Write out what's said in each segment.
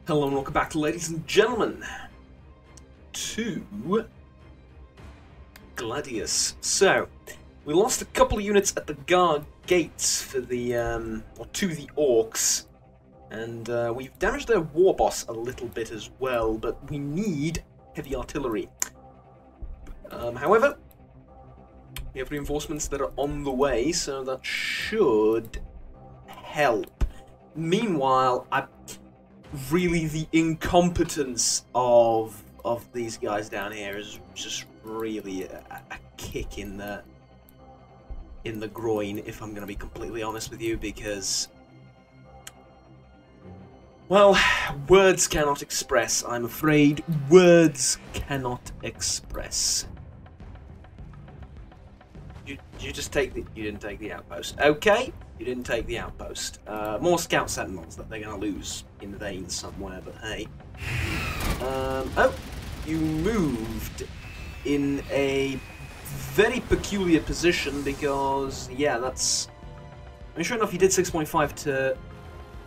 Hello and welcome back, ladies and gentlemen, to Gladius. So, we lost a couple of units at the guard gates for the, or to the orcs, and we've damaged their war boss a little bit as well, but we need heavy artillery. However, we have reinforcements that are on the way, so that should help. Meanwhile, really the incompetence of these guys down here is just really a kick in the groin, if I'm going to be completely honest with you, because, well, words cannot express, I'm afraid. Words cannot express. You just take the... You didn't take the outpost. Okay, you didn't take the outpost. More scout sentinels that they're going to lose in the veins somewhere, but hey. Oh, you moved in a very peculiar position because, yeah, that's... I mean, sure enough, you did 6.5 to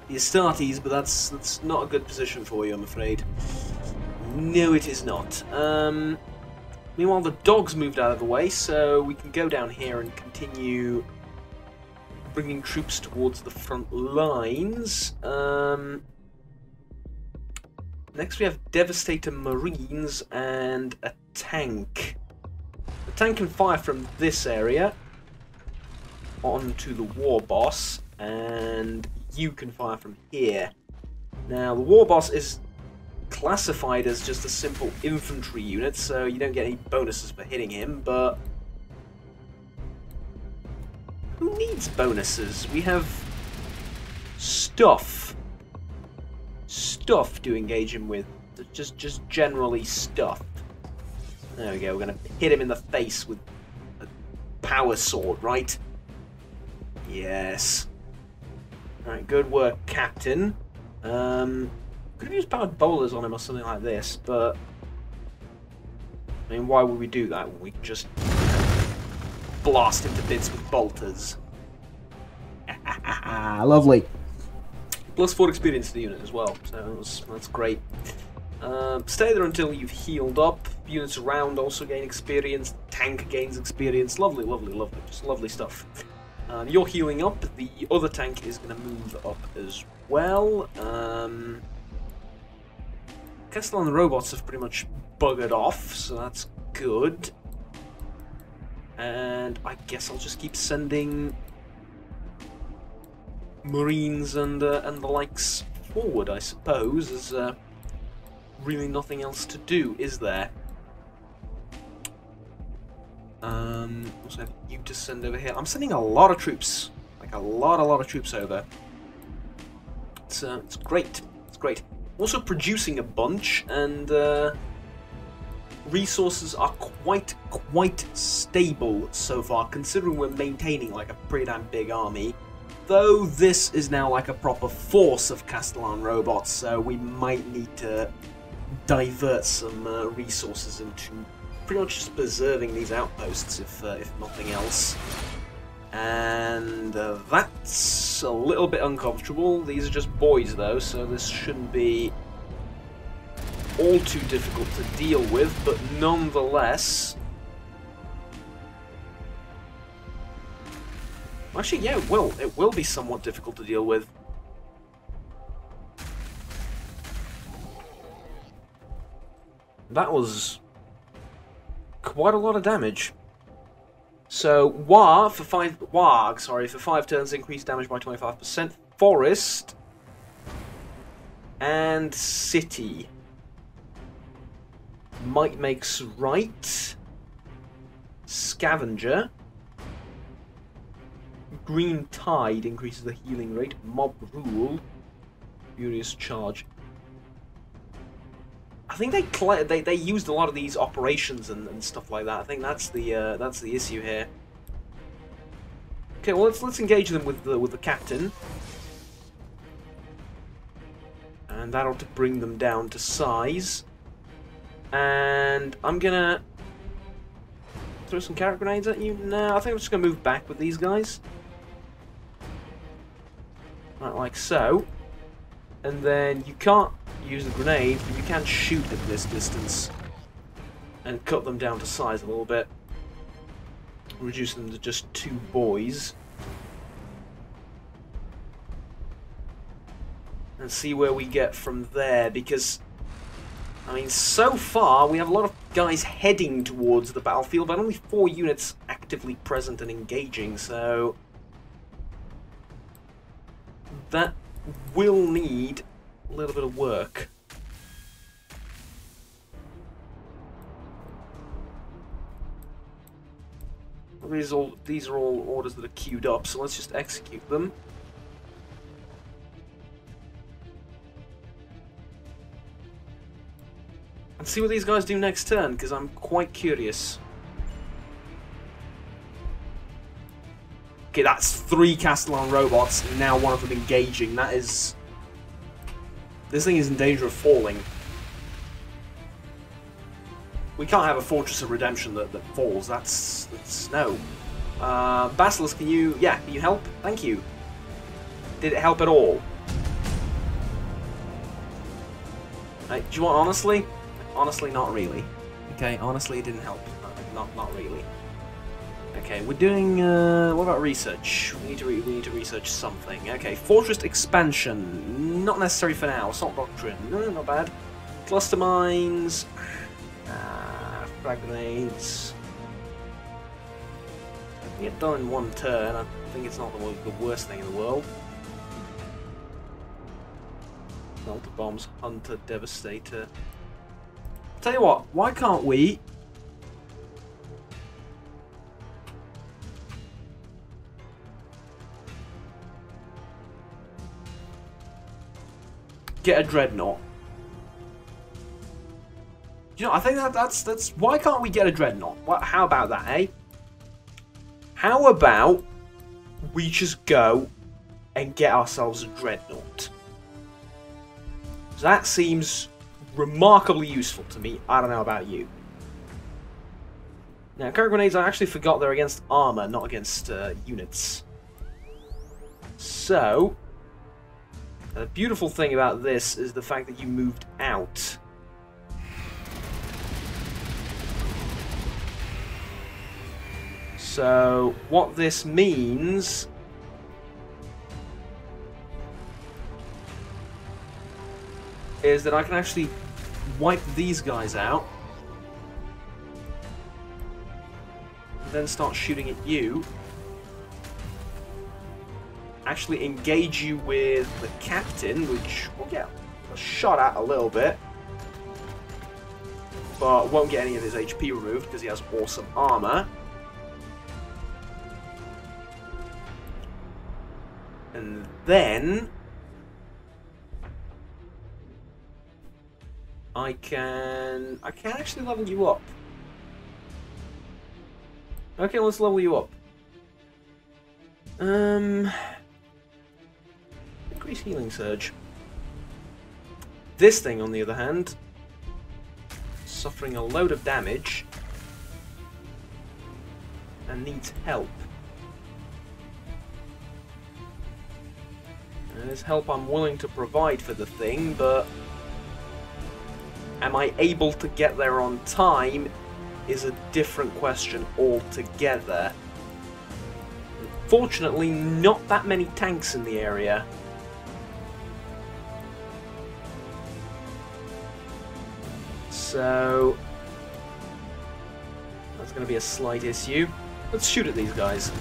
the Astartes, but that's not a good position for you, I'm afraid. No, it is not. Meanwhile, the dogs moved out of the way, so we can go down here and continue bringing troops towards the front lines. Next we have Devastator Marines and a tank. The tank can fire from this area onto the war boss, and you can fire from here. Now, the war boss is classified as just a simple infantry unit, so you don't get any bonuses for hitting him, but who needs bonuses? We have stuff to engage him with, just generally stuff. There we go, we're going to hit him in the face with a power sword, right? Yes. Alright, good work, Captain. Could have used powered bowlers on him or something like this, but I mean, why would we do that when we could just blast him to bits with bolters? Lovely. Plus 4 experience to the unit as well, so that's great. Stay there until you've healed up. Units around also gain experience. Tank gains experience. Lovely, lovely, lovely. Just lovely stuff. You're healing up. The other tank is going to move up as well. Castellan robots have pretty much buggered off, so that's good. And I guess I'll just keep sending Marines and the likes forward, I suppose. There's really nothing else to do, is there? Also have you to send over here. I'm sending a lot of troops, like a lot of troops over. It's great. It's great. Also producing a bunch, and resources are quite stable so far, considering we're maintaining like a pretty damn big army. Though this is now like a proper force of Castellan robots, so we might need to divert some resources into pretty much just preserving these outposts, if nothing else. And that's a little bit uncomfortable. These are just boys though, so this shouldn't be all too difficult to deal with, but nonetheless... Actually, yeah, it will. It will be somewhat difficult to deal with. That was quite a lot of damage. So, Warg for 5 turns, increased damage by 25%. Forest and City. Might makes right. Scavenger. Green Tide increases the healing rate. Mob Rule. Furious Charge. I think they used a lot of these operations and stuff like that. I think that's the issue here. Okay, well let's engage them with the captain, and that ought to bring them down to size. And I'm gonna throw some carrot grenades at you. No, I think I'm just gonna move back with these guys. Right, like so. And then you can't use the grenade, but you can shoot at this distance and cut them down to size a little bit. Reduce them to just 2 boys. And see where we get from there, because, I mean, so far we have a lot of guys heading towards the battlefield, but only 4 units actively present and engaging, so that will need a little bit of work. These are all orders that are queued up, so let's just execute them. And see what these guys do next turn, because I'm quite curious. Okay, that's 3 Castellan robots, and now one of them engaging. That is... This thing is in danger of falling. We can't have a Fortress of Redemption that falls. That's no. Basilisk, can you... Yeah, can you help? Thank you. Did it help at all? Do you want honestly? Honestly, not really. Okay, honestly, it didn't help. Not really. Okay, we're doing. What about research? We need to research something. Okay, fortress expansion. Not necessary for now. Assault doctrine. No, not bad. Cluster mines. Frag grenades. Get done in 1 turn. I think it's not the worst thing in the world. Melter bombs, hunter, devastator. Tell you what, why can't we get a dreadnought? You know, I think that's why can't we get a dreadnought? How about that, eh? How about we just go and get ourselves a dreadnought? That seems remarkably useful to me. I don't know about you. Now, current grenades, I actually forgot they're against armor, not against units. So, the beautiful thing about this is the fact that you moved out. So, what this means is that I can actually wipe these guys out, and then start shooting at you. Actually engage you with the captain, which will get a shot at a little bit, but won't get any of his HP removed because he has awesome armor. And then I can actually level you up. Okay, let's level you up. Increase healing surge. This thing, on the other hand, suffering a load of damage and needs help. And there's help I'm willing to provide for the thing, but am I able to get there on time is a different question altogether. Fortunately, not that many tanks in the area. So that's going to be a slight issue. Let's shoot at these guys.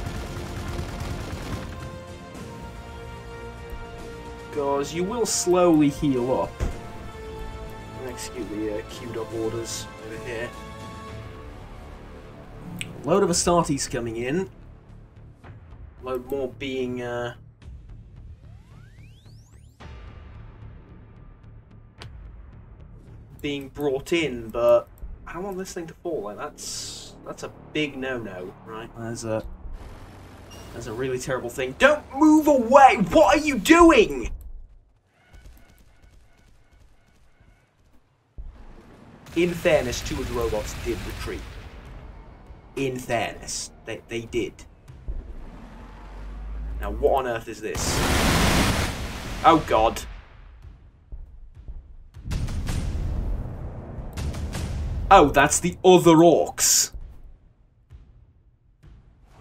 Because you will slowly heal up. Execute the queued up orders over here. Load of Astartes coming in. Load more being brought in, but I don't want this thing to fall. Like that's a big no-no, right? That's a really terrible thing. Don't move away! What are you doing? In fairness, 2 of the robots did retreat. In fairness, they did. Now, what on earth is this? Oh, God. Oh, that's the other orcs.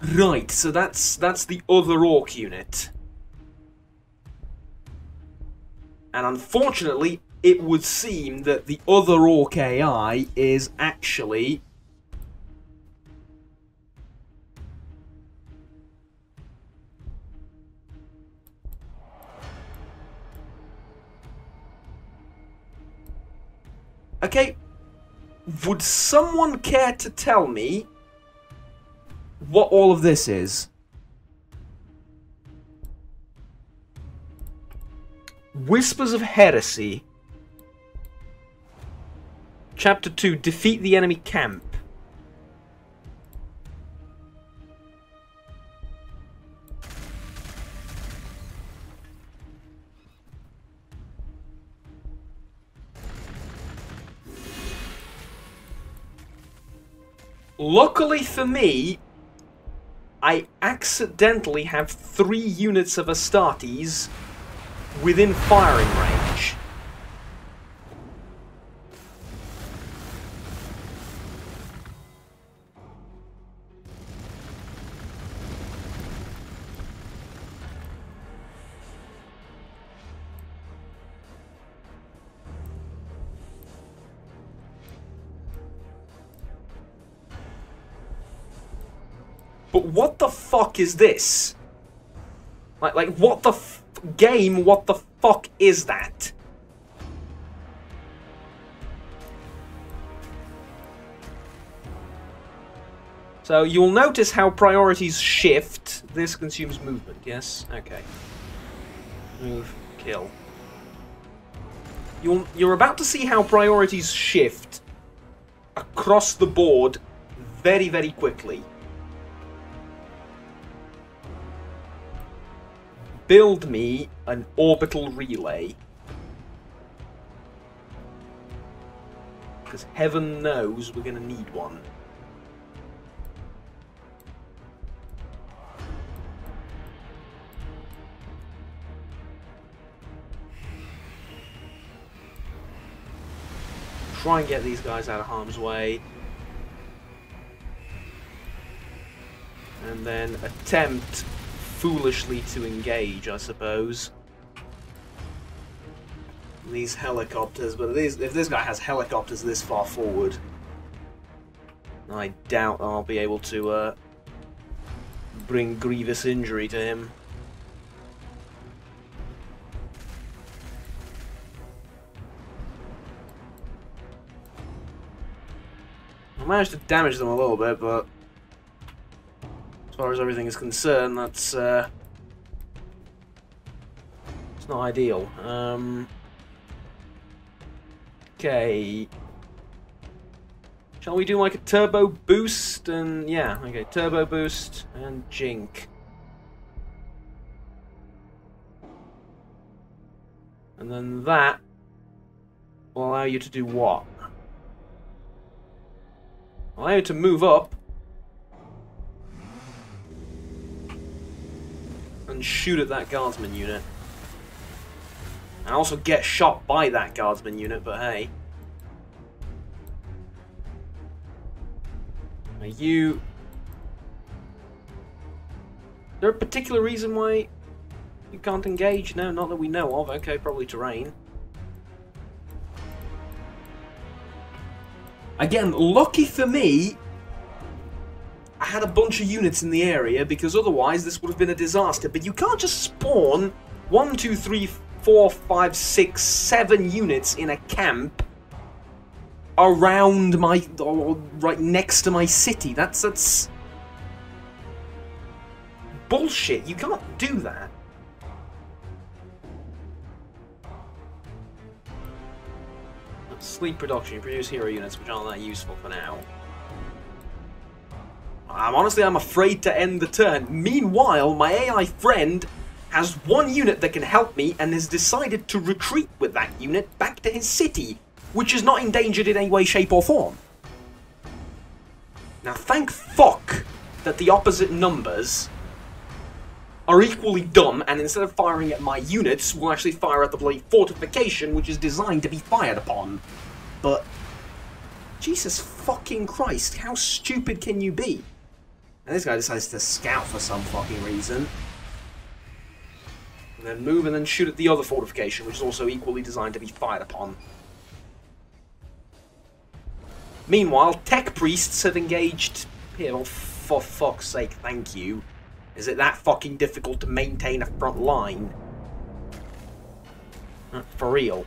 Right, so that's the other orc unit. And unfortunately, it would seem that the other orc AI is actually... Okay, would someone care to tell me what all of this is? Whispers of Heresy. Chapter 2, Defeat the Enemy Camp. Luckily for me, I accidentally have 3 units of Astartes within firing range. But what the fuck is this? Like what the game, what the fuck is that? So you'll notice how priorities shift. This consumes movement, yes? Okay. Move, kill. You're about to see how priorities shift across the board very, very quickly. Build me an orbital relay. Because heaven knows we're going to need one. Try and get these guys out of harm's way. And then attempt foolishly to engage, I suppose. These helicopters, but if this guy has helicopters this far forward, I doubt I'll be able to bring grievous injury to him. I managed to damage them a little bit, but as far as everything is concerned, that's it's not ideal. Okay. Shall we do like a turbo boost and yeah, okay, turbo boost and jink. And then that will allow you to do what? Allow you to move up and shoot at that guardsman unit. And also get shot by that guardsman unit, but hey. Are you... Is there a particular reason why you can't engage? No, not that we know of. Okay, probably terrain. Again, lucky for me, I had a bunch of units in the area, because otherwise this would have been a disaster. But you can't just spawn 1, 2, 3, 4, 5, 6, 7 units in a camp around my... or right next to my city. That's... bullshit. You can't do that. Sleep production. You produce hero units, which aren't that useful for now. I'm afraid to end the turn. Meanwhile, my AI friend has 1 unit that can help me and has decided to retreat with that unit back to his city, which is not endangered in any way, shape or form. Now thank fuck that the opposite numbers are equally dumb, and instead of firing at my units, will actually fire at the bloody fortification, which is designed to be fired upon. But Jesus fucking Christ, how stupid can you be? And this guy decides to scout for some fucking reason. And then move and then shoot at the other fortification, which is also equally designed to be fired upon. Meanwhile, tech priests have engaged here. Well, for fuck's sake, thank you. Is it that fucking difficult to maintain a front line? For real.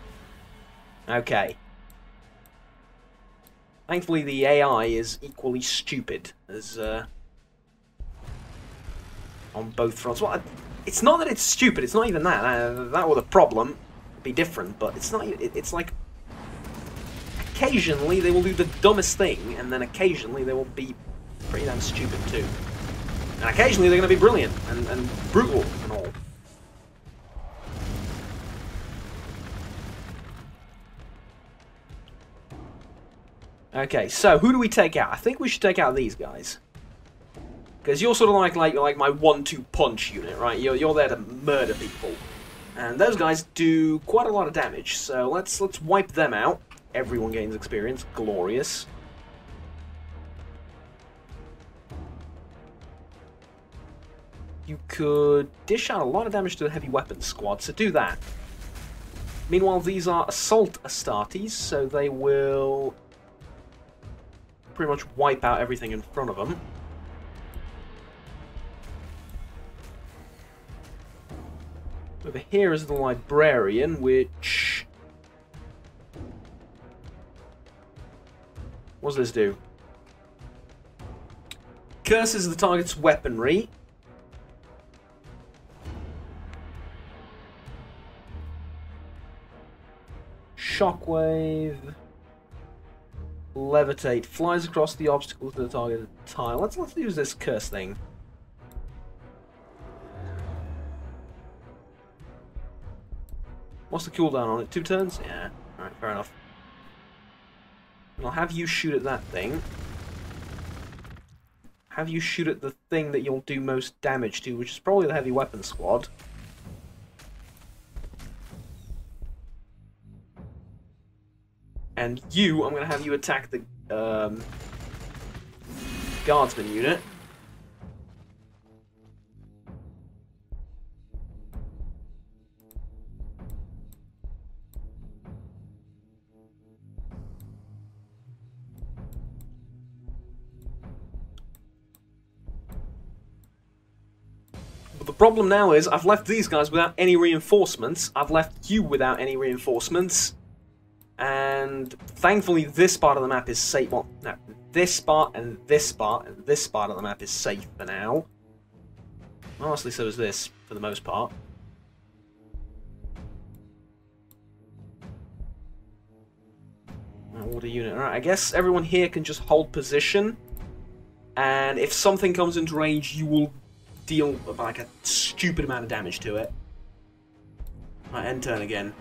Okay. Thankfully, the AI is equally stupid as on both fronts. Well, it's not that it's stupid. It's not even that. That were the problem. It'd be different, but it's not. It's like occasionally they will do the dumbest thing, and then occasionally they will be pretty damn stupid too. And occasionally they're going to be brilliant and brutal and all. Okay, so who do we take out? I think we should take out these guys. Because you're sort of like my 1-2 punch unit, right? You're there to murder people. And those guys do quite a lot of damage, so let's wipe them out. Everyone gains experience. Glorious. You could dish out a lot of damage to the heavy weapons squad, so do that. Meanwhile, these are assault Astartes, so they will pretty much wipe out everything in front of them. Over here is the Librarian, which... what does this do? Curses the target's weaponry. Shockwave. Levitate. Flies across the obstacle to the targeted tile. Let's use this curse thing. What's the cooldown on it? 2 turns? Yeah. Alright, fair enough. And I'll have you shoot at that thing. Have you shoot at the thing that you'll do most damage to, which is probably the heavy weapon squad. And you, I'm going to have you attack the guardsman unit. But the problem now is I've left these guys without any reinforcements. I've left you without any reinforcements. And thankfully this part of the map is safe. Well, no, this part and this part and this part of the map is safe for now. Honestly, so is this, for the most part. Order unit. Alright, I guess everyone here can just hold position. And if something comes into range, you will deal like a stupid amount of damage to it. Right, end turn again.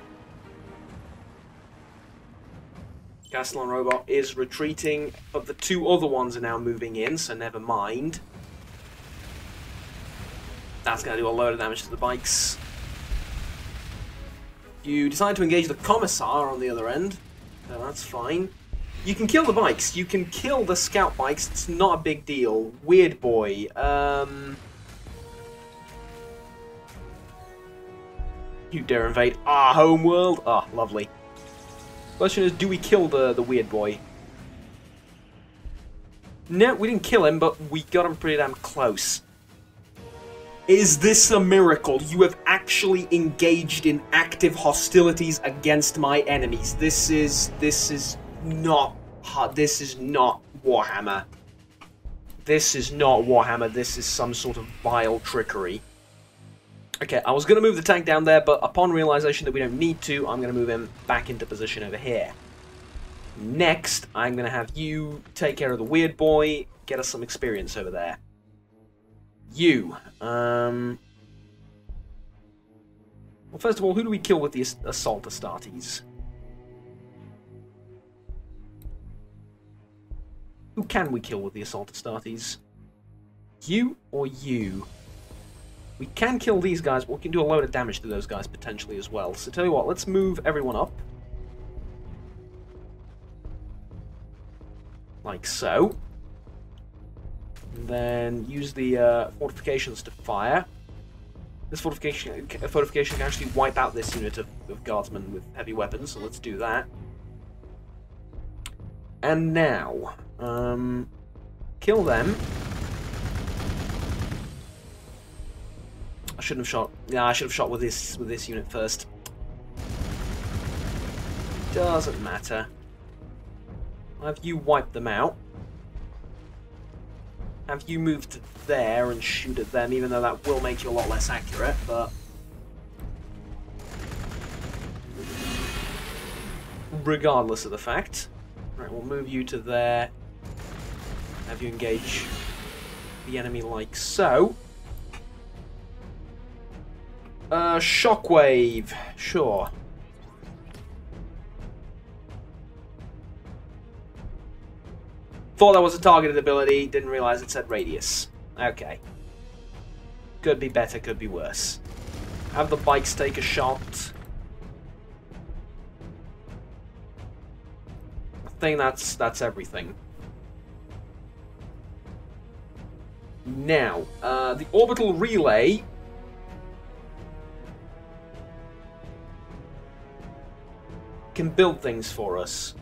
Castellan robot is retreating, but the 2 other ones are now moving in, so never mind. That's going to do a load of damage to the bikes. You decide to engage the Commissar on the other end, so that's fine. You can kill the bikes, you can kill the scout bikes, it's not a big deal. Weird boy, you dare invade our homeworld? Ah, lovely. Question is, do we kill the weird boy? No, we didn't kill him, but we got him pretty damn close. Is this a miracle? You have actually engaged in active hostilities against my enemies. This is not Warhammer. This is not Warhammer. This is some sort of vile trickery. Okay, I was going to move the tank down there, but upon realization that we don't need to, I'm going to move him back into position over here. Next, I'm going to have you take care of the weird boy, get us some experience over there. You. Well, first of all, who do we kill with the Assault Astartes? Who can we kill with the Assault Astartes? You or you? We can kill these guys, but we can do a load of damage to those guys potentially as well. So tell you what, let's move everyone up. like so. And then use the fortifications to fire. This fortification can actually wipe out this unit of guardsmen with heavy weapons, so let's do that. And now, kill them. I shouldn't have shot. Yeah, I should have shot with this unit first. Doesn't matter. Have you wiped them out? Have you moved to there and shoot at them, even though that will make you a lot less accurate, but... regardless of the fact. Right, we'll move you to there. Have you engage the enemy like so. Shockwave. Sure. Thought that was a targeted ability, didn't realize it said radius. Okay. Could be better, could be worse. Have the bikes take a shot. I think that's everything. Now, the orbital relay can build things for us.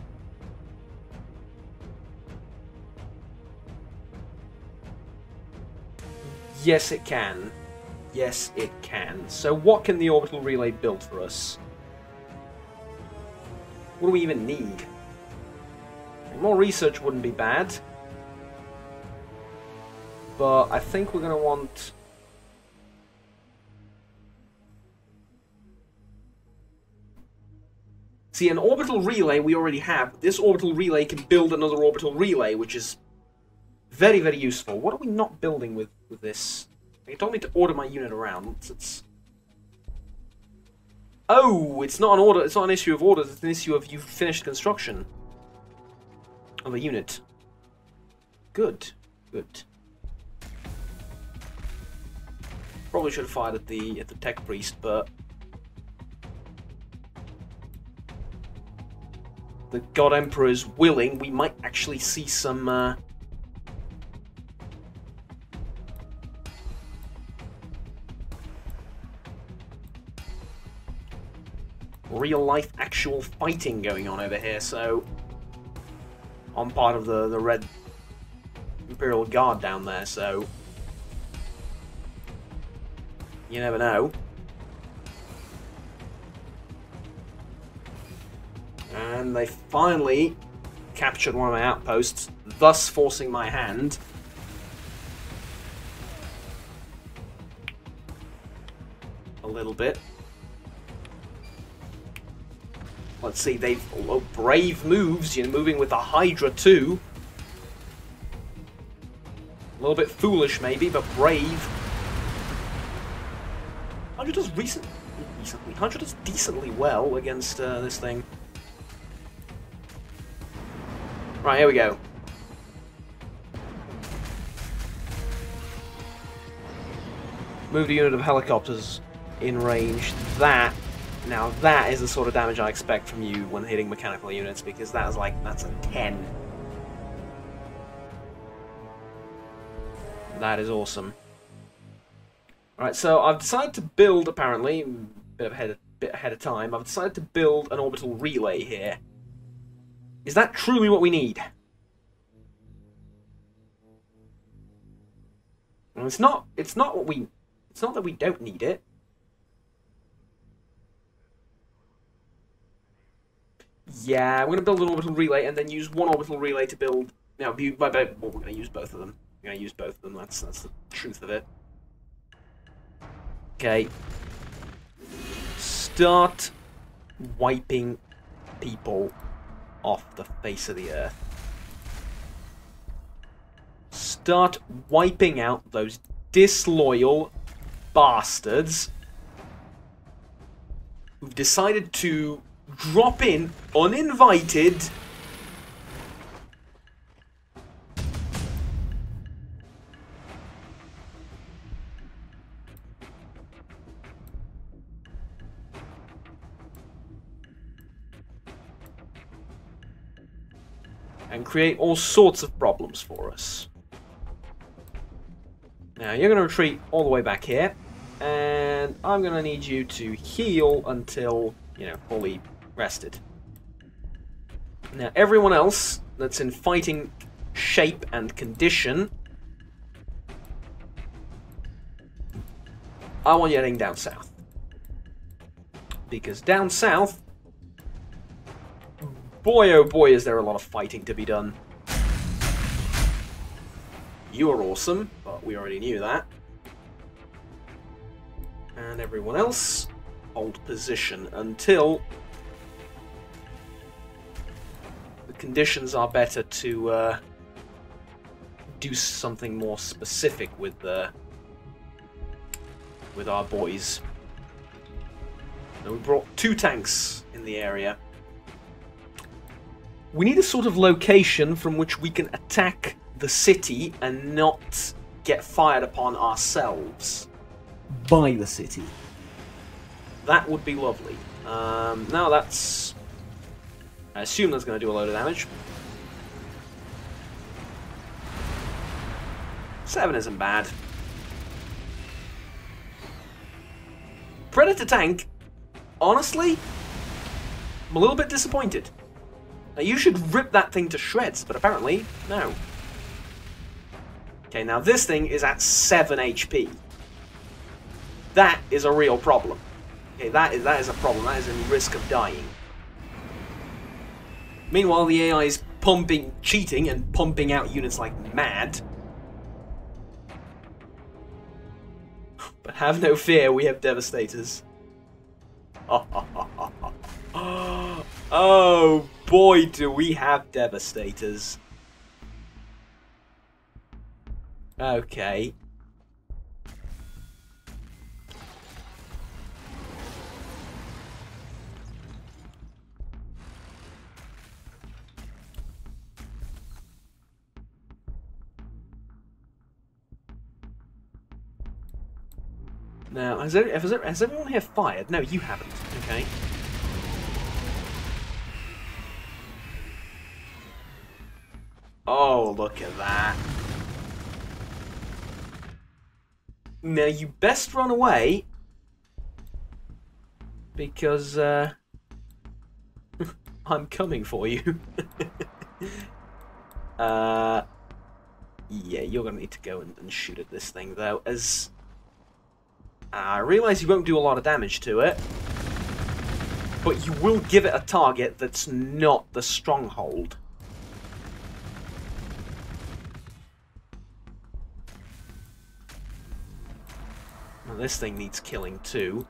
Yes, it can. Yes, it can. So what can the orbital relay build for us? What do we even need? More research wouldn't be bad. But I think we're going to want... See, an orbital relay we already have. This orbital relay can build another orbital relay, which is very, very useful. What are we not building with this? It told me to order my unit around. Oh, it's not an order. It's not an issue of orders. It's an issue of you've finished construction of a unit. Good, good. Probably should have fired at the tech priest, but the God Emperor is willing. We might actually see some. Real-life actual fighting going on over here, so on part of the Red Imperial Guard down there, so you never know. And they finally captured one of my outposts, thus forcing my hand. A little bit. Let's see, they've... Oh, brave moves, you know, moving with the Hydra too. A little bit foolish maybe, but brave. Hydra does Hydra does decently well against this thing. Right, here we go. Moved a unit of helicopters in range. Now that is the sort of damage I expect from you when hitting mechanical units, because that's a 10. That is awesome. Alright, so I've decided to build, apparently, bit ahead of time, I've decided to build an orbital relay here. Is that truly what we need? Well, it's not that we don't need it. Yeah, we're going to build an orbital relay and then use one orbital relay to build... No, we're going to use both of them. We're going to use both of them, that's the truth of it. Okay. Start wiping people off the face of the earth. Start wiping out those disloyal bastards who've decided to drop in uninvited and create all sorts of problems for us. Now, you're going to retreat all the way back here, and I'm going to need you to heal until, you know, fully rested. Now, everyone else that's in fighting shape and condition, I want you heading down south. Because down south, boy oh boy is there a lot of fighting to be done. You are awesome, but we already knew that. And everyone else, hold position until the conditions are better to do something more specific with our boys. Now, we brought 2 tanks in the area. We need a sort of location from which we can attack the city and not get fired upon ourselves by the city. That would be lovely. Now that's... I assume that's going to do a load of damage. 7 isn't bad. Predator tank, honestly, I'm a little bit disappointed. Now, you should rip that thing to shreds, but apparently, no. Okay, now this thing is at 7 HP. That is a real problem. Okay, that is a problem. That is in risk of dying. Meanwhile, the AI is cheating and pumping out units like mad. But have no fear, we have Devastators. Oh boy, do we have Devastators. Okay. Now, has everyone here fired? No, you haven't. Okay. Oh, look at that. Now, you best run away, because I'm coming for you. Yeah, you're going to need to go and shoot at this thing, though, as... I realise you won't do a lot of damage to it, but you will give it a target that's not the stronghold. Now, this thing needs killing too.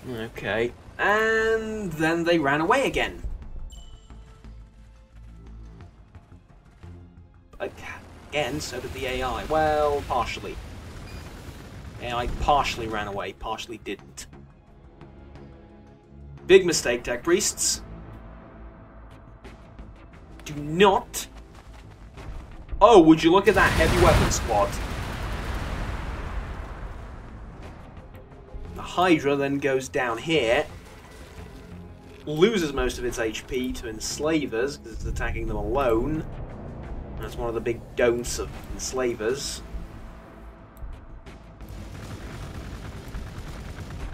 Okay, and then they ran away again. Again, so did the AI. Well, partially. AI partially ran away, partially didn't. Big mistake, Tech Priests. Do not... Oh, would you look at that heavy weapon squad. Hydra then goes down here, loses most of its HP to enslavers because it's attacking them alone. That's one of the big don'ts of enslavers.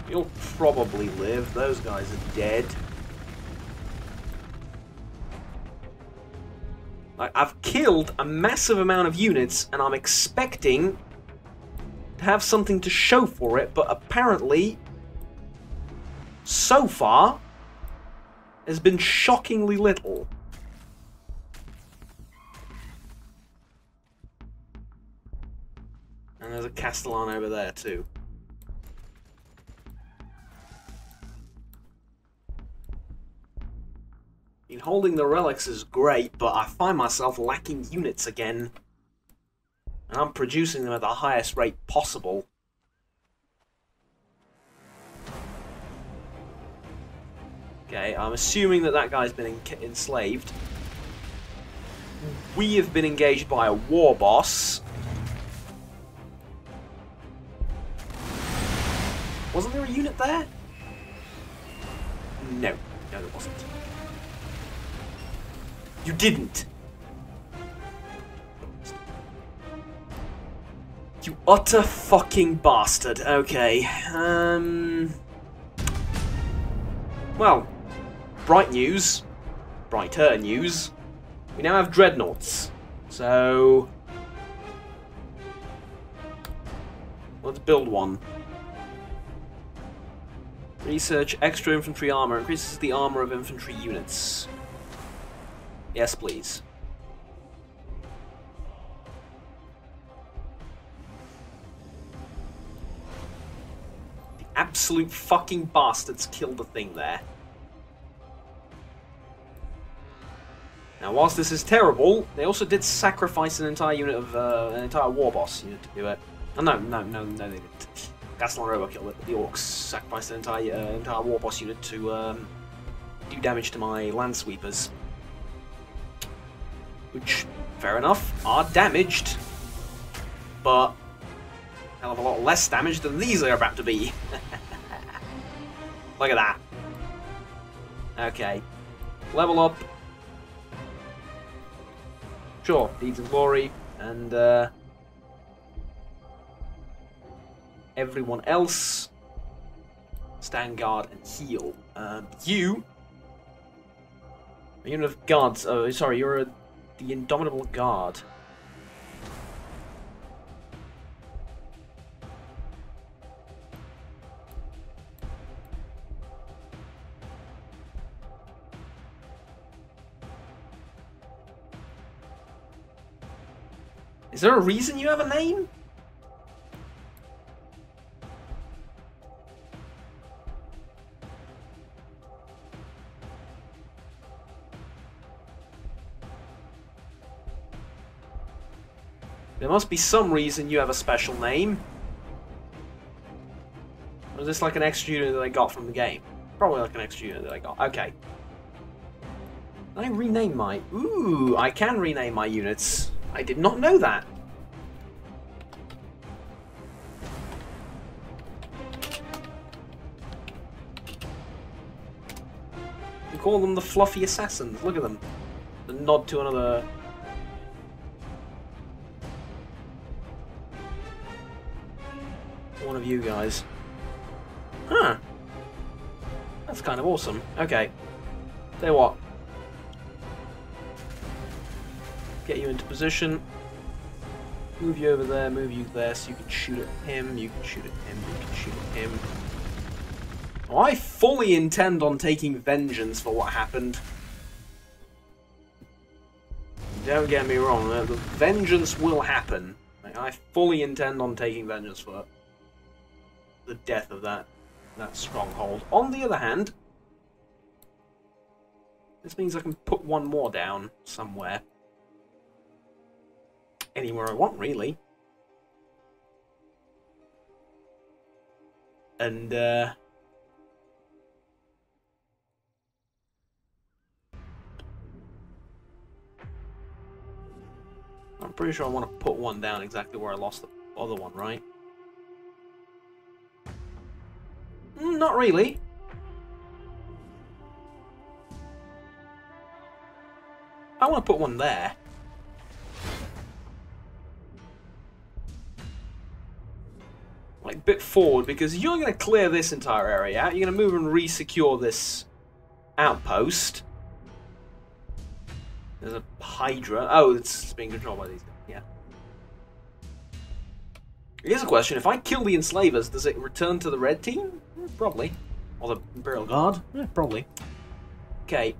You'll probably live. Those guys are dead. I've killed a massive amount of units, and I'm expecting have something to show for it, but apparently so far has been shockingly little. And there's a Castellan over there too. I mean, holding the relics is great, but I find myself lacking units again. And I'm producing them at the highest rate possible. Okay, I'm assuming that that guy's been enslaved. We have been engaged by a war boss. Wasn't there a unit there? No. No, there wasn't. You didn't! You utter fucking bastard. Okay. Well, bright news. Brighter news. We now have dreadnoughts. So let's build one. Research extra infantry armor. Increases the armor of infantry units. Yes, please. The absolute fucking bastards killed the thing there. Now, whilst this is terrible, they also did sacrifice an entire unit of an entire war boss unit to do it. Oh, no, they didn't. Gaston Robo killed it. The orcs sacrificed an entire war boss unit to do damage to my land sweepers, which, fair enough, are damaged, but a hell of a lot less damage than these are about to be. Look at that. Okay, level up. Sure, Deeds of Glory, and everyone else, stand guard and heal. You, a unit of guards. Oh, sorry, you're the Indomitable Guard. Is there a reason you have a name? There must be some reason you have a special name. Or is this like an extra unit that I got from the game? Probably like an extra unit that I got. Okay. Can I rename my... Ooh, I can rename my units. I did not know that. We call them the Fluffy Assassins. Look at them. The nod to another... one of you guys. Huh. That's kind of awesome. Okay. Tell you what. Get you into position. Move you over there, move you there, so you can shoot at him, you can shoot at him, you can shoot at him. Now, I fully intend on taking vengeance for what happened. Don't get me wrong, the vengeance will happen. Like, I fully intend on taking vengeance for the death of that stronghold. On the other hand, this means I can put one more down somewhere. Anywhere I want, really. And, I'm pretty sure I want to put one down exactly where I lost the other one, right? Not really. I want to put one there. Like, a bit forward, because you're going to clear this entire area out. You're going to move and re-secure this outpost. There's a Hydra. Oh, it's being controlled by these guys. Yeah. Here's a question. If I kill the enslavers, does it return to the red team? Probably. Or the Imperial Guard? Yeah, probably. Okay.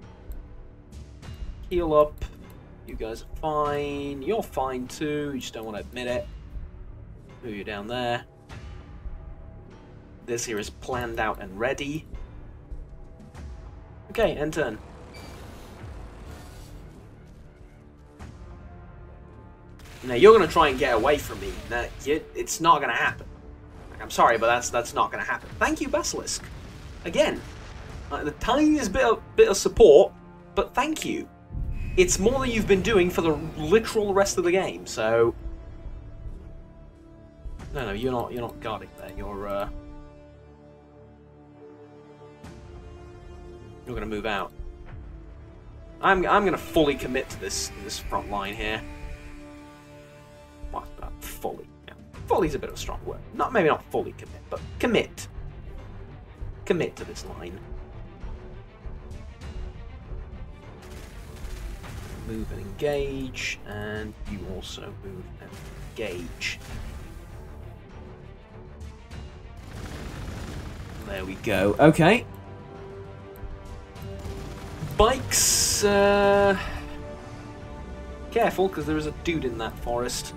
Heal up. You guys are fine. You're fine too. You just don't want to admit it. Move you down there. This here is planned out and ready. Okay, end turn. Now you're going to try and get away from me. Now, it's not going to happen. Like, I'm sorry, but that's not going to happen. Thank you, Basilisk. Again. Like, the tiniest bit of support, but thank you. It's more than you've been doing for the literal rest of the game, so... No, you're not guarding there. You're gonna move out. I'm gonna fully commit to this front line here. Well, not fully. Yeah. Fully's a bit of a strong word. Maybe not fully commit, but commit. Commit to this line. Move and engage, and you also move and engage. There we go. Okay. Bikes. Careful, because there is a dude in that forest.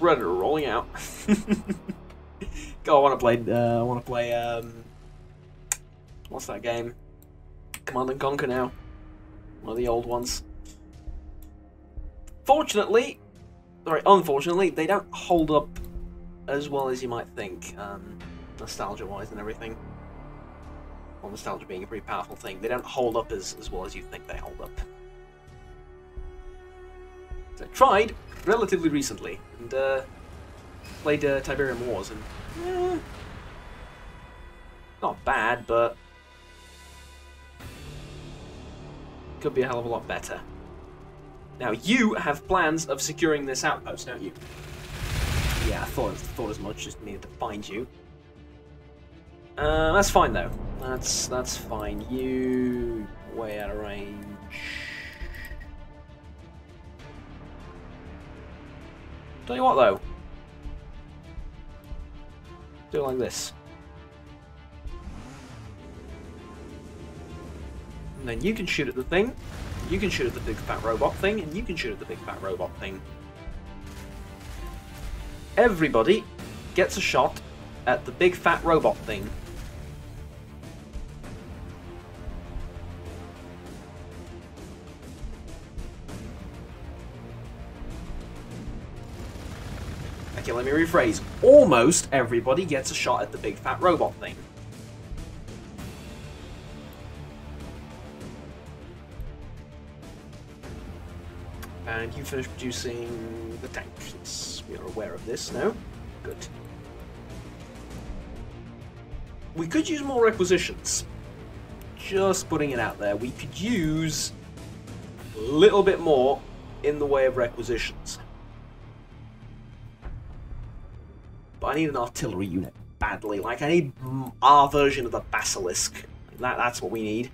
Predator rolling out. God, I want to play. What's that game? Command and Conquer now. One of the old ones. Unfortunately, they don't hold up as well as you might think, nostalgia-wise and everything. Well, nostalgia being a pretty powerful thing. They don't hold up as well as you think they hold up. So I tried relatively recently, and played Tiberium Wars, and not bad, but could be a hell of a lot better. Now, you have plans of securing this outpost, don't you? Yeah, I thought as much, just needed to find you. That's fine, though. That's fine. You... way out of range. Tell you what, though. Do it like this. And then you can shoot at the thing. You can shoot at the big fat robot thing, and you can shoot at the big fat robot thing. Everybody gets a shot at the big fat robot thing. Okay, let me rephrase. Almost everybody gets a shot at the big fat robot thing. And you finish producing the tank. Yes, we are aware of this now. Good. We could use more requisitions. Just putting it out there. We could use a little bit more in the way of requisitions. But I need an artillery unit badly. Like, I need our version of the Basilisk. That's what we need.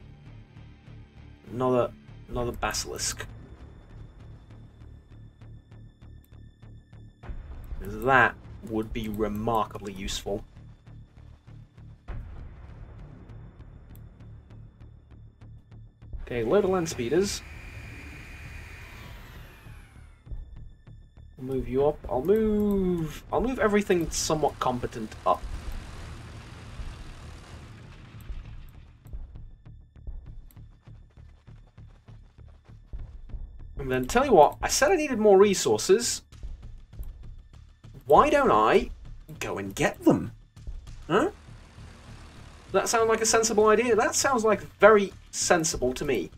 Another Basilisk. That would be remarkably useful. Okay, load of land speeders. I'll move you up. I'll move everything somewhat competent up. And then tell you what, I said I needed more resources. Why don't I go and get them? Huh? That sound like a sensible idea? That sounds like very sensible to me.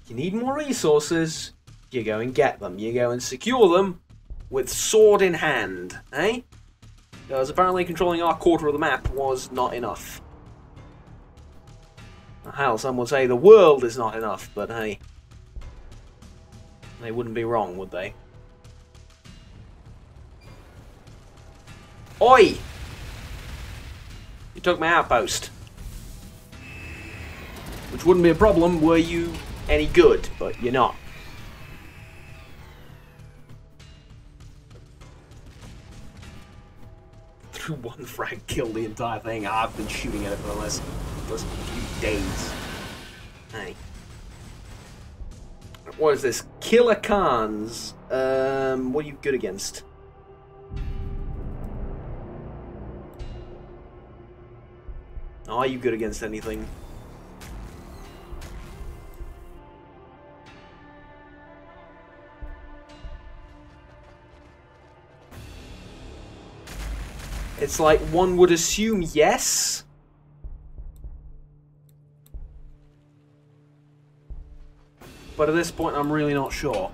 You need more resources, you go and get them. You go and secure them with sword in hand, eh? Because apparently controlling our quarter of the map was not enough. Hell, some would say the world is not enough, but hey. They wouldn't be wrong, would they? Oi! You took my outpost. Which wouldn't be a problem were you any good, but you're not. Through one frag, kill the entire thing. I've been shooting at it for the last few days. Hey. What is this? Killer Khans. What are you good against? Are you good against anything? It's like one would assume yes. But at this point, I'm really not sure.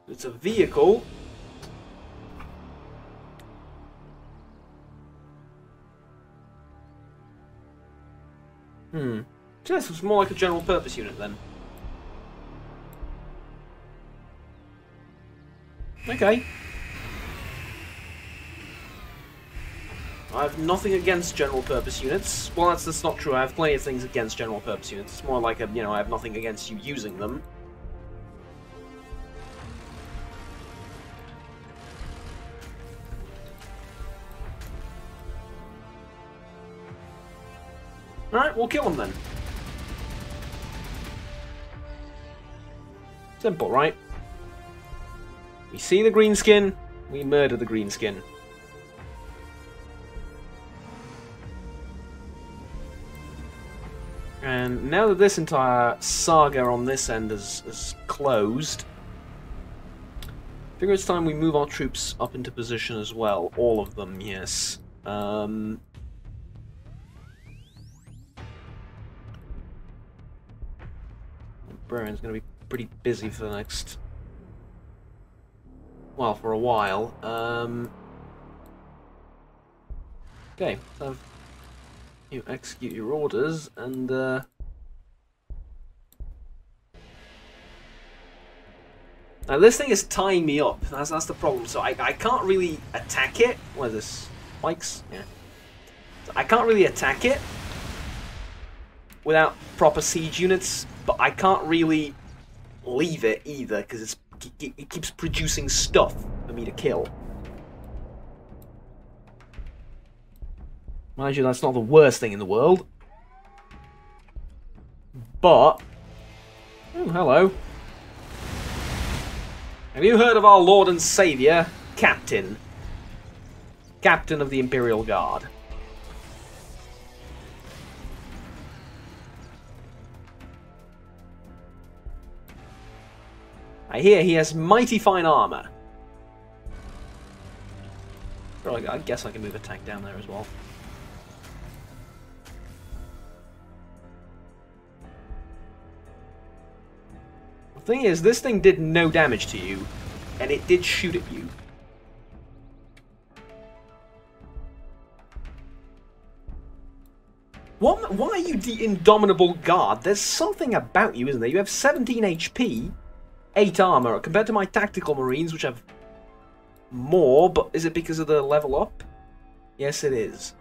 It's a vehicle. Yes, it's more like a general purpose unit then. Okay. I have nothing against general purpose units. Well, that's not true. I have plenty of things against general purpose units. It's more like a, I have nothing against you using them. Alright, we'll kill him then. Simple, right? We see the green skin, we murder the green skin. And now that this entire saga on this end is closed, I figure it's time we move our troops up into position as well. All of them, yes. Brian's going to be pretty busy for the next... well, for a while. Okay, so you execute your orders, and now this thing is tying me up. That's the problem. So I can't really attack it. What is this? Spikes? Yeah. So I can't really attack it without proper siege units, but I can't really leave it either because it keeps producing stuff for me to kill. Mind you, that's not the worst thing in the world. But... oh, hello. Have you heard of our Lord and Saviour, Captain? Captain of the Imperial Guard. I hear he has mighty fine armour. Well, I guess I can move a tank down there as well. The thing is, this thing did no damage to you, and it did shoot at you. Why are you the Indomitable Guard? There's something about you, isn't there? You have 17 HP, 8 armor, compared to my Tactical Marines, which have more, but is it because of the level up? Yes, it is.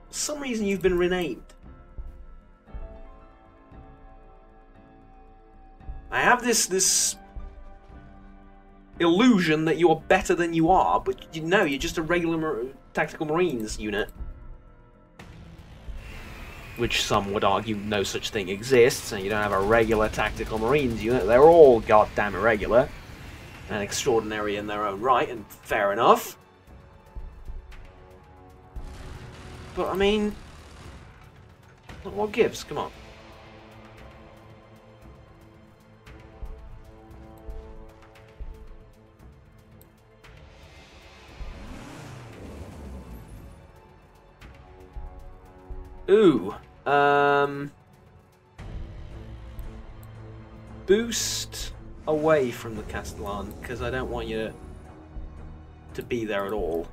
For some reason, you've been renamed. I have this illusion that you're better than you are, but you know, you're just a regular Tactical Marines unit. Which some would argue no such thing exists, and you don't have a regular Tactical Marines unit. They're all goddamn irregular and extraordinary in their own right, and fair enough. But I mean, what gives? Come on. Ooh, boost away from the Castellan, because I don't want you to be there at all.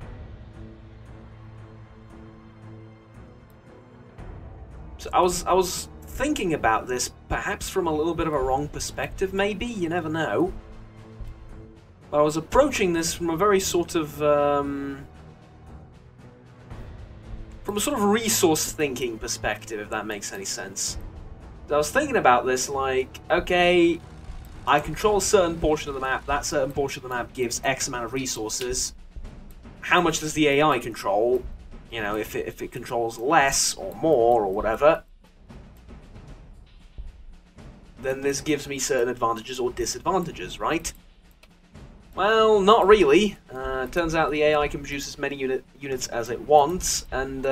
So I was thinking about this, perhaps from a little bit of a wrong perspective, maybe, you never know. But I was approaching this from a very sort of, from a sort of resource thinking perspective, if that makes any sense. So I was thinking about this like, okay, I control a certain portion of the map, that certain portion of the map gives X amount of resources. How much does the AI control? You know, if it controls less or more or whatever, then this gives me certain advantages or disadvantages, right? Well, not really. Turns out the AI can produce as many units as it wants, and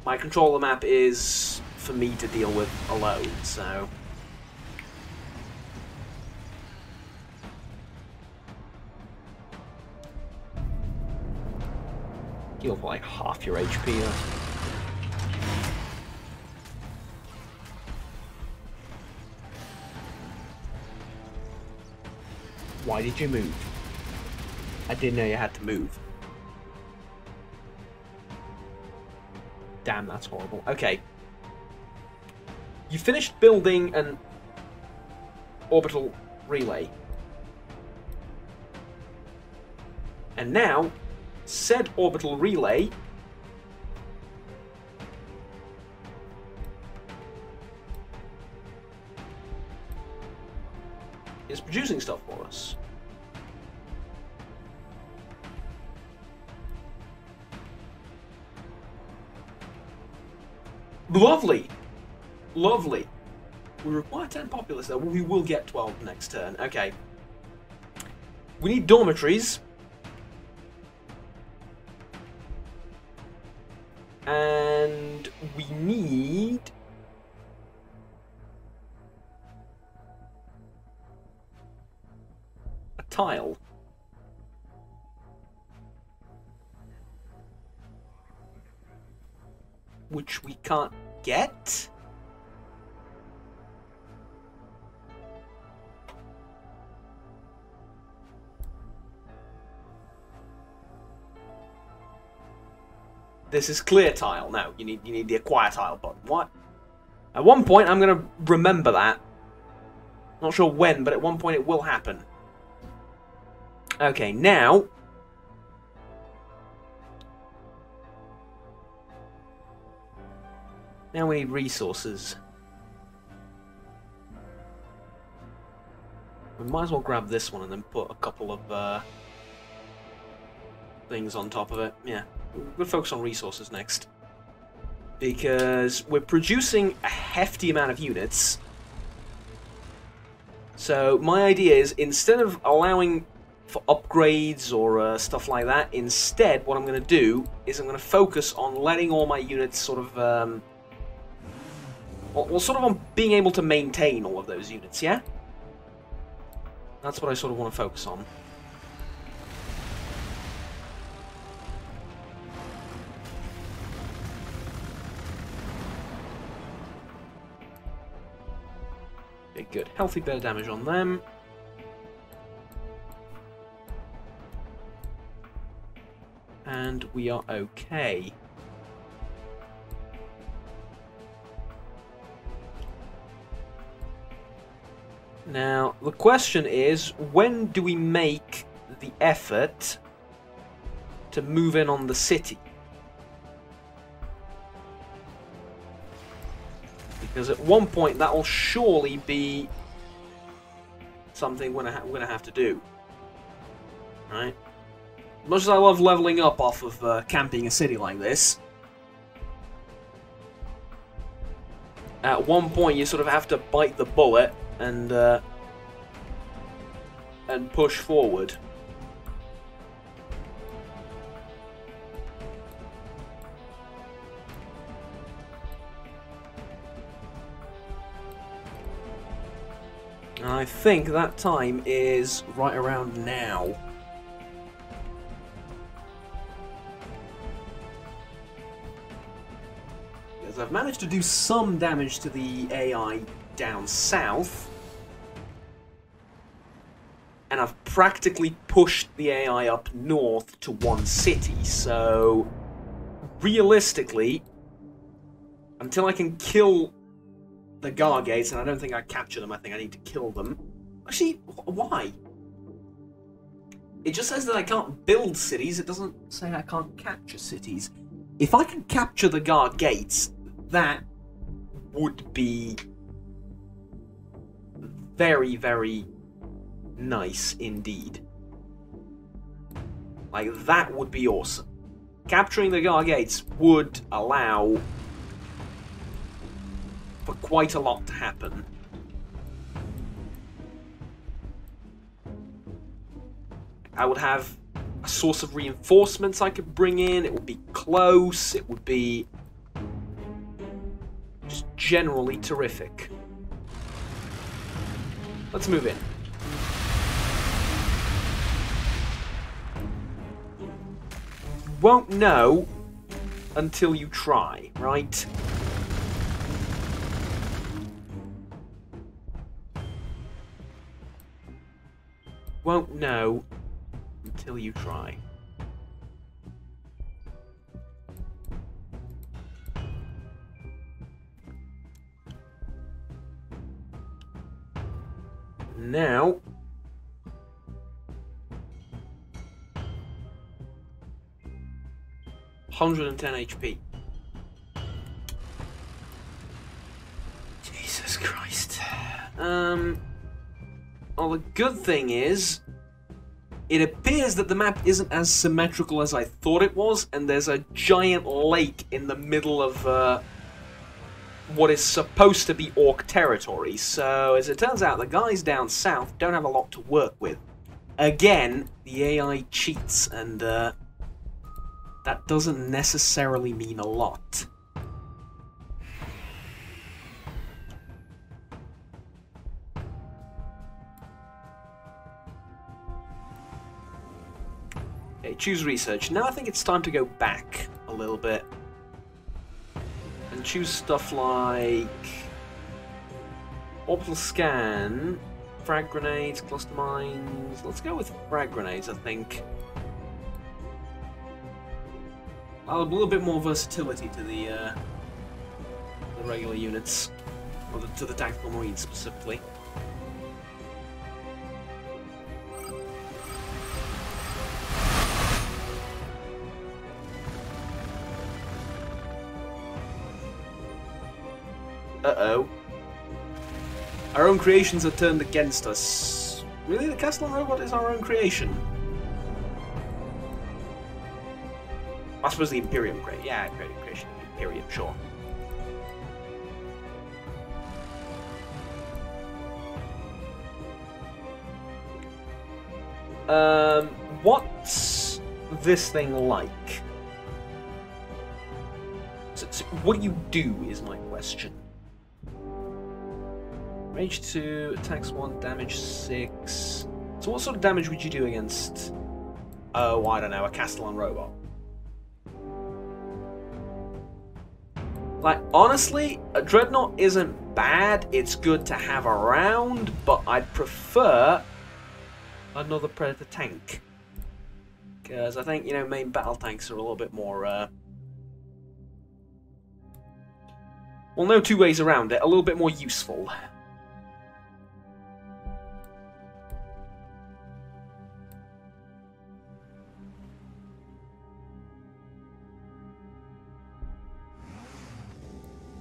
my control of the map is for me to deal with alone, so... Heal for like half your HP there. Why did you move? I didn't know you had to move. Damn, that's horrible. Okay. You finished building an orbital relay. And now, said orbital relay is producing stuff for us. Lovely! Lovely. We require 10 populace though. We will get 12 next turn. Okay. We need dormitories. And we need... a tile. Which we can't get? This is clear tile. No, you need the acquire tile button. What? At one point, I'm gonna remember that. Not sure when, but at one point it will happen. Okay, now. Now we need resources. We might as well grab this one and then put a couple of things on top of it. Yeah, we'll focus on resources next. Because we're producing a hefty amount of units. So my idea is, instead of allowing for upgrades or stuff like that, instead what I'm going to do is I'm going to focus on letting all my units sort of... well, sort of on being able to maintain all of those units, yeah? That's what I sort of want to focus on. Okay, good. Healthy bit of damage on them. And we are okay. Now, the question is, when do we make the effort to move in on the city? Because at one point that will surely be something we're gonna have to do. Right? As much as I love leveling up off of camping a city like this, at one point you sort of have to bite the bullet and push forward. And I think that time is right around now. Because I've managed to do some damage to the AI down south, and I've practically pushed the AI up north to one city, so realistically, until I can kill the Gargates, and I don't think I capture them, I think I need to kill them. Actually, why? It just says that I can't build cities, it doesn't say I can't capture cities. If I can capture the Gargates, that would be very, very nice indeed. Like, that would be awesome. Capturing the Gargates would allow for quite a lot to happen. I would have a source of reinforcements I could bring in, it would be close, it would be just generally terrific. Let's move in. Won't know until you try, right? Won't know until you try. Now, $110 HP. Jesus Christ. Well, the good thing is, it appears that the map isn't as symmetrical as I thought it was, and there's a giant lake in the middle of what is supposed to be Orc territory. So, as it turns out, the guys down south don't have a lot to work with. Again, the AI cheats, and that doesn't necessarily mean a lot. Okay, choose research. Now I think it's time to go back a little bit. And choose stuff like orbital scan, frag grenades, cluster mines. Let's go with frag grenades, I think. I'll have a little bit more versatility to the regular units, or to the tactical marines specifically. Uh-oh. Our own creations are turned against us. Really? The Castellan robot is our own creation? I suppose the Imperium creation. Yeah, creation. Imperium, sure. What's this thing like? So what do you do is my question. Rage 2, attacks 1, damage 6. So what sort of damage would you do against, oh, I don't know, a Castellan robot? Like, honestly, a Dreadnought isn't bad. It's good to have around, but I'd prefer another Predator tank. Because I think, you know, main battle tanks are a little bit more, well, no two ways around it, a little bit more useful.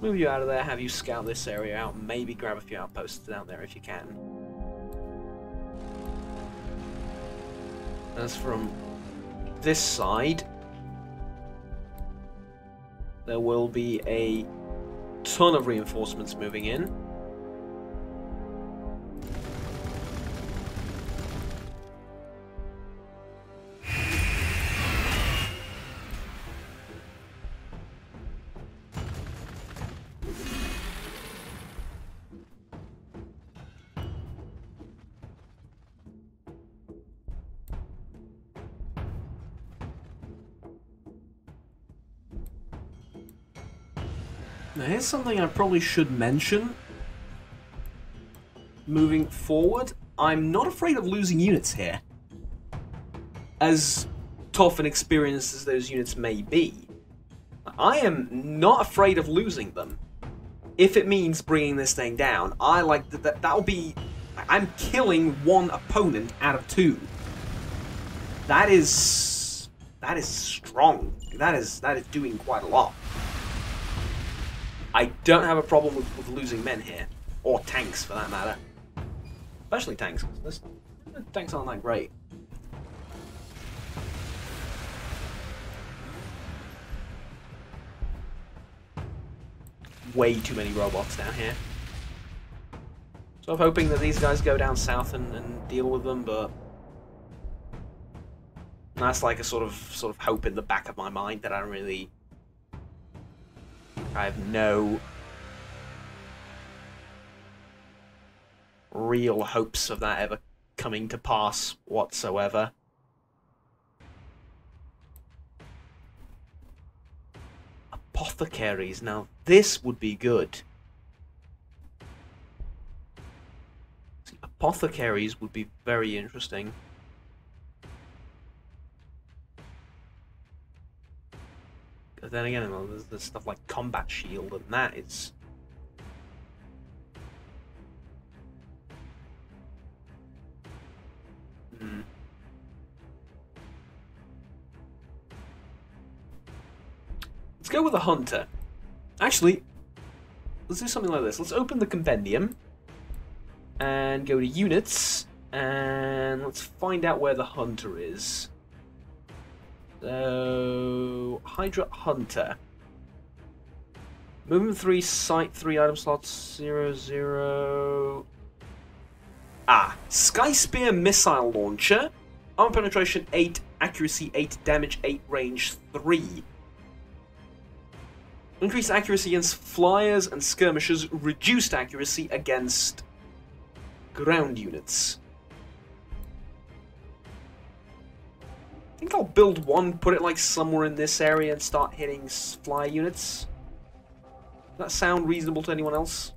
Move you out of there, have you scout this area out, maybe grab a few outposts down there if you can. As from this side, there will be a ton of reinforcements moving in. Now here's something I probably should mention. Moving forward, I'm not afraid of losing units here. As tough and experienced as those units may be, I am not afraid of losing them. If it means bringing this thing down, I like that'll be... I'm killing one opponent out of 2. That is strong. That is doing quite a lot. I don't have a problem with losing men here. Or tanks, for that matter. Especially tanks. Tanks aren't that great. Way too many robots down here. So I'm hoping that these guys go down south and deal with them, but... that's like a sort of hope in the back of my mind that I don't really... I have no real hopes of that ever coming to pass whatsoever. Apothecaries. Now, this would be good. See, apothecaries would be very interesting. But then again, there's stuff like combat shield, and that is... Let's go with a hunter. Actually, let's do something like this. Let's open the compendium and go to units, and let's find out where the hunter is. So, Hydra Hunter. Movement 3, Sight 3, item slots 0, 0. Ah, Sky Spear Missile Launcher. Armor penetration 8, accuracy 8, damage 8, range 3. Increased accuracy against flyers and skirmishers, reduced accuracy against ground units. I think I'll build one, put it like somewhere in this area and start hitting flyer units. Does that sound reasonable to anyone else?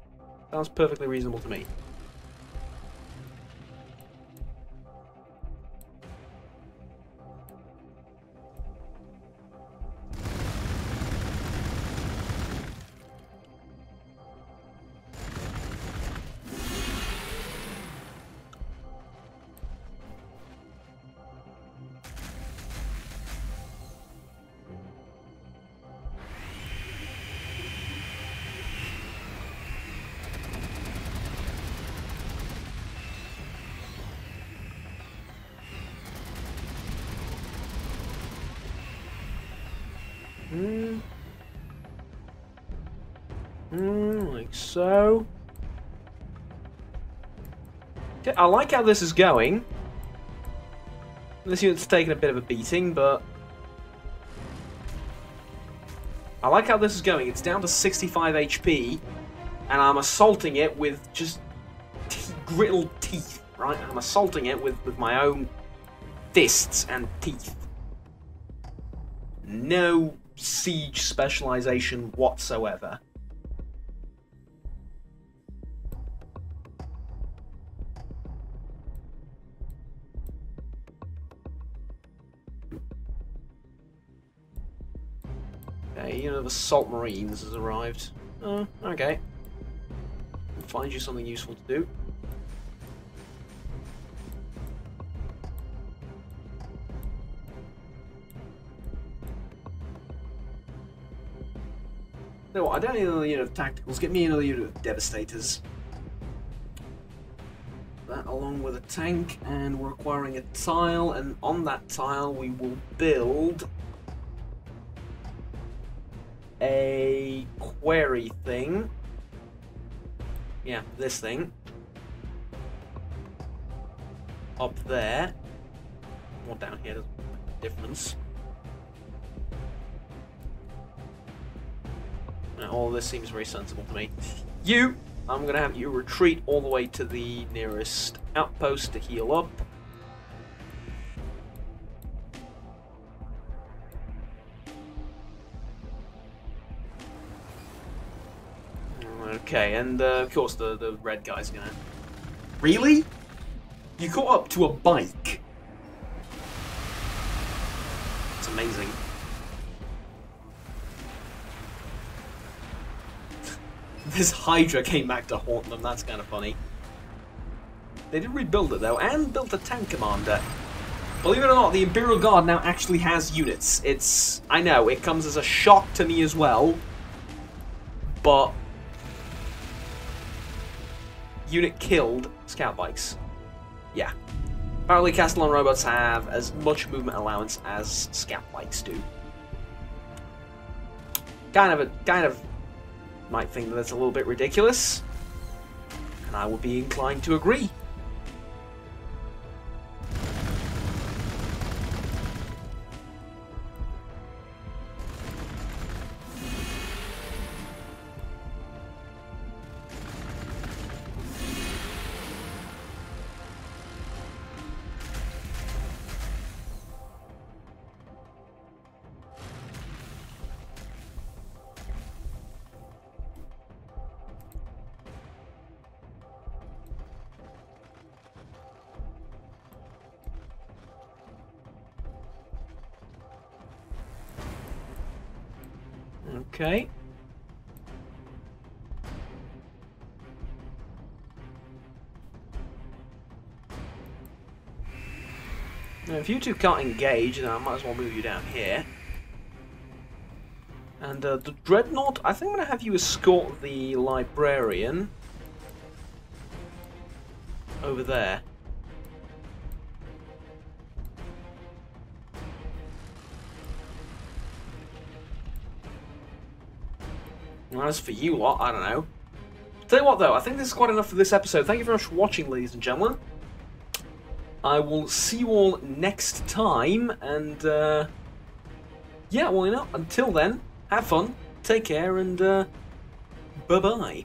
Sounds perfectly reasonable to me. Like so. Okay, I like how this is going. This unit's taking a bit of a beating, but I like how this is going. It's down to 65 HP, and I'm assaulting it with just grittled teeth, right? I'm assaulting it with my own fists and teeth. No siege specialization whatsoever. Okay, unit of Assault Marines has arrived. Oh, okay. We'll find you something useful to do. No, I don't need another unit of Tacticals. Get me another unit of Devastators. That along with a tank, and we're acquiring a tile, and on that tile we will build a quarry thing. Yeah, this thing. Up there. One down here doesn't make a difference. Now, all this seems very sensible to me. You! I'm going to have you retreat all the way to the nearest outpost to heal up. Okay, and of course the red guy's gonna... Really? You caught up to a bike? It's amazing. This Hydra came back to haunt them, that's kind of funny. They did rebuild it though, and built a tank commander. Believe it or not, the Imperial Guard now actually has units. I know, it comes as a shock to me as well, but... Unit killed scout bikes. Yeah. Apparently Castellan robots have as much movement allowance as scout bikes do. Kind of might think that that's a little bit ridiculous, and I would be inclined to agree. Okay. Now, if you two can't engage, then I might as well move you down here. And the Dreadnought, I think I'm going to have you escort the Librarian over there. And as for you lot, I don't know. Tell you what though, I think this is quite enough for this episode. Thank you very much for watching, ladies and gentlemen. I will see you all next time, and yeah, well, you know, until then, have fun, take care, and bye-bye.